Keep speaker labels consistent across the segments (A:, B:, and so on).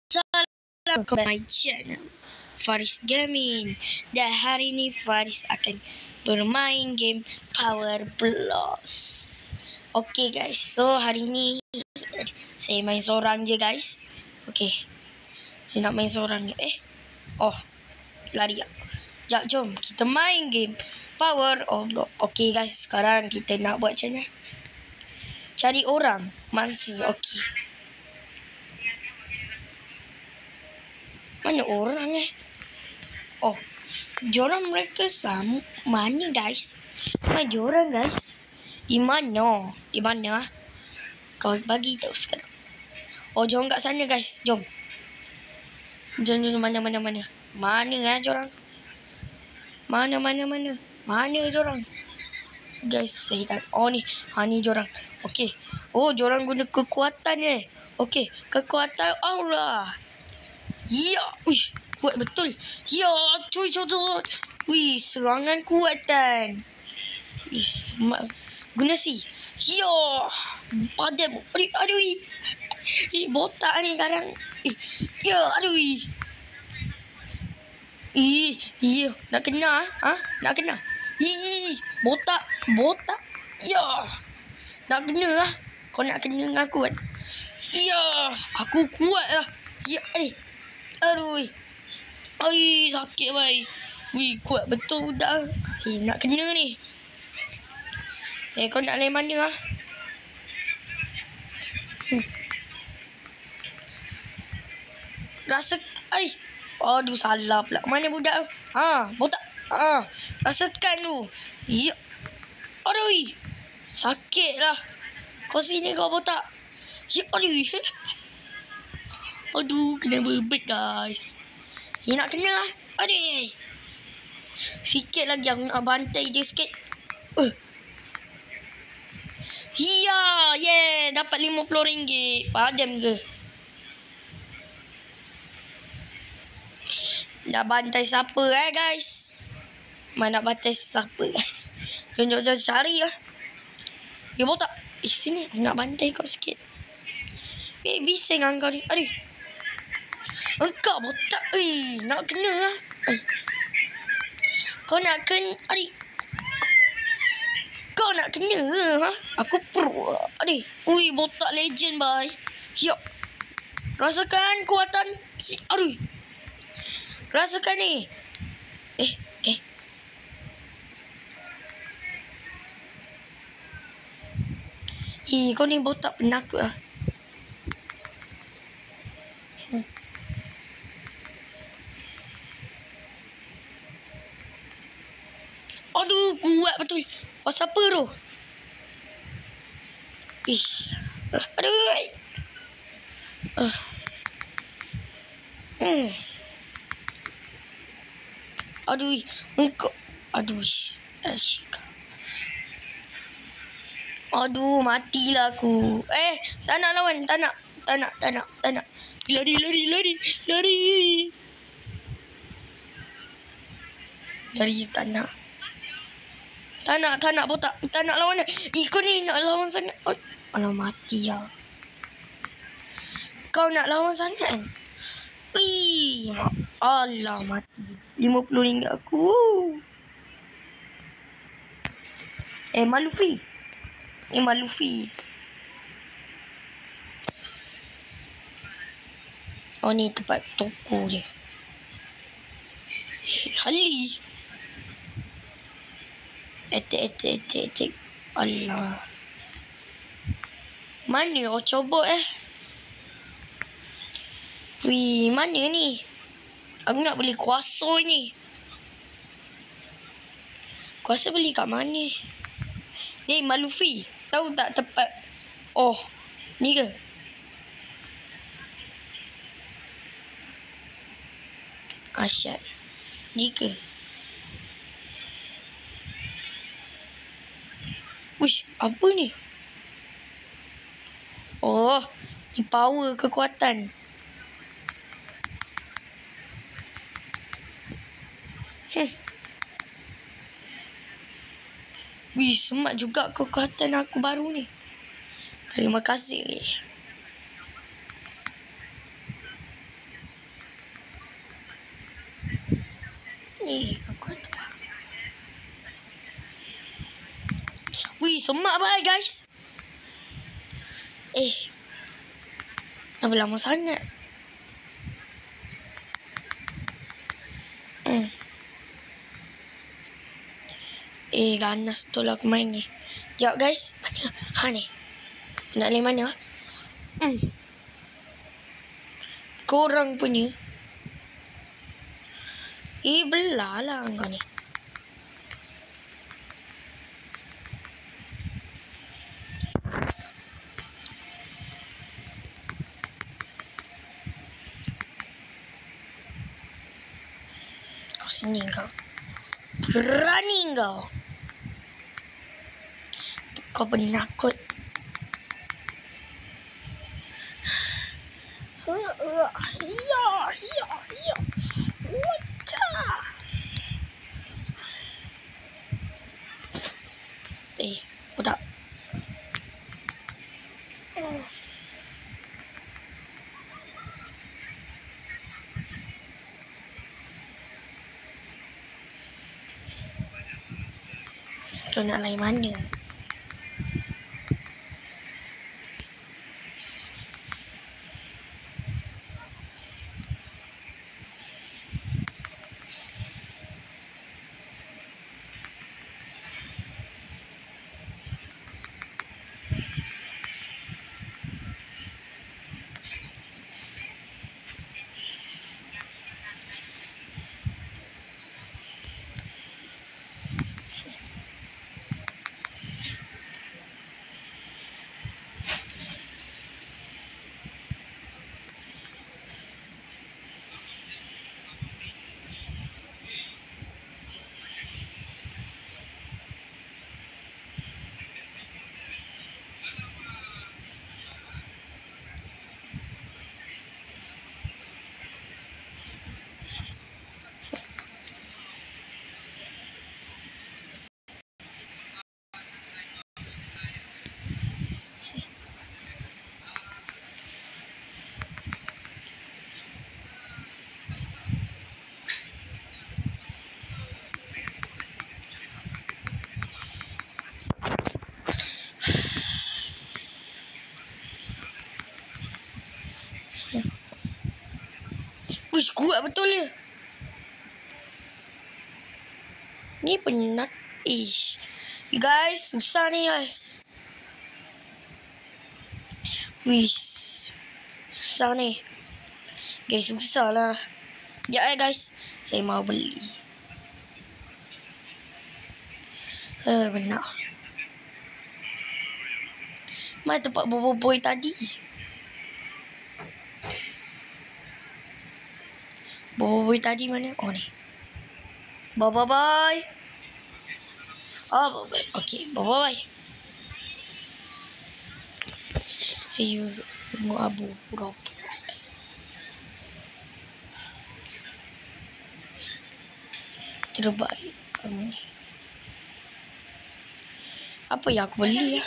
A: Assalamualaikum ke my channel Faris Gaming. Dan hari ni Faris akan bermain game Power Plus. Okay guys, so hari ni saya main seorang je guys. Okay, saya nak main seorang je. Lari tak? Sekejap, jom kita main game Power of Block. Okay guys, sekarang kita nak buat macam mana? Cari orang mangsa. Okay, mana orang diorang mereka sama. Mana guys? Mana diorang guys? Di mana? Di mana? Kau bagi tahu sekarang. Jom kat sana guys. Jom. Jom mana. Mana diorang? Mana diorang? Guys, saya tak. Ni. Ni diorang. Okey. Diorang guna kekuatan Okey, kekuatan aura. Ya, kuat betul. Ya, cuy. Serangan kuatan. Guna si. Ya, padam. Aduh. Botak ni kadang. Ya, aduh. Ya, nak kena. Nak kena. Botak. Ya. Nak kena Kau nak kena dengan aku kan? Ya, aku kuat lah. Ya, aduh. Sakit bhai. Kuat betul budak. Nak kena ni. Kau nak lain mana Rasa. Aduh, salah pula. Mana budak tu? Botak. Rasakan tu. Ya. Aduh. Sakit lah. Kau sini kau botak. Ya, aduh, kena berbet guys. Nak kena lah. Aduh. Sikit lagi aku nak bantai dia sikit. Ya, dapat RM50. Padam ke? Nak bantai siapa guys? Mana bantai siapa guys? Jom cari lah. Ya botak. Sini nak bantai kau sikit. Bising lah kau ni. Aduh. Engkau botak. Nak kena lah. Kau nak kena. Aduh. Kau nak kena Aku pro. Aduh. Botak legend bye. Ya. Rasakan kuatan. Aduh. Rasakan ni. Kau ni botak penakut lah. Aduh, kuat betul. Siapa tu? Aduh. Aduh, engkau. Aduh. Aduh, matilah aku. Tak nak lawan. Tak nak. Lari. Lari, tak nak. Tak nak botak. Tak nak lawan. Kau ni nak lawan sangat. Alah, mati lah. Kau nak lawan sangat. Alah, mati. RM50 aku. Malufi. Ni tempat toko je. Ali. Etik. Allah. Mana cobot mana ni? Aku nak beli kuasa ni. Kuasa beli kat mana? Ni Malufi. Tahu tak tempat? Ni ke? Asyad. Ni ke? Apa ni? Ni power kekuatan. Semak juga kekuatan aku baru ni. Terima kasih. Aku tak tahu. Wih, semak baik guys. Dah lama sangat. Ganas betul aku main ni. Sekejap guys. Mana? Ha ni. Nak lain mana? Korang punya. Belah lah kau ni. Kau sini kau. Berani kau. Kau penakut. Ya. Wacah. Udah. Kau nak lain mana? Uish, kuat betul dia. Ni penat. You guys, susah ni guys. Wish, susah ni. Guys, susah lah. Sekejap guys. Saya mau beli. Benar. Mana tempat boboiboy tadi? Boboiboy tadi mana? Oh ni. Boboiboy. Oh, boboiboy. Okay, boboiboy. Ayo, mau abu pura. Terbaik kamu ni. Apa yang aku beli ya?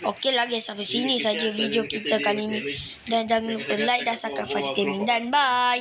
A: Okeylah guys, sampai sini saja video kita kali ini. Dan jangan lupa like dan subscribe Faris Gaming. Dan bye.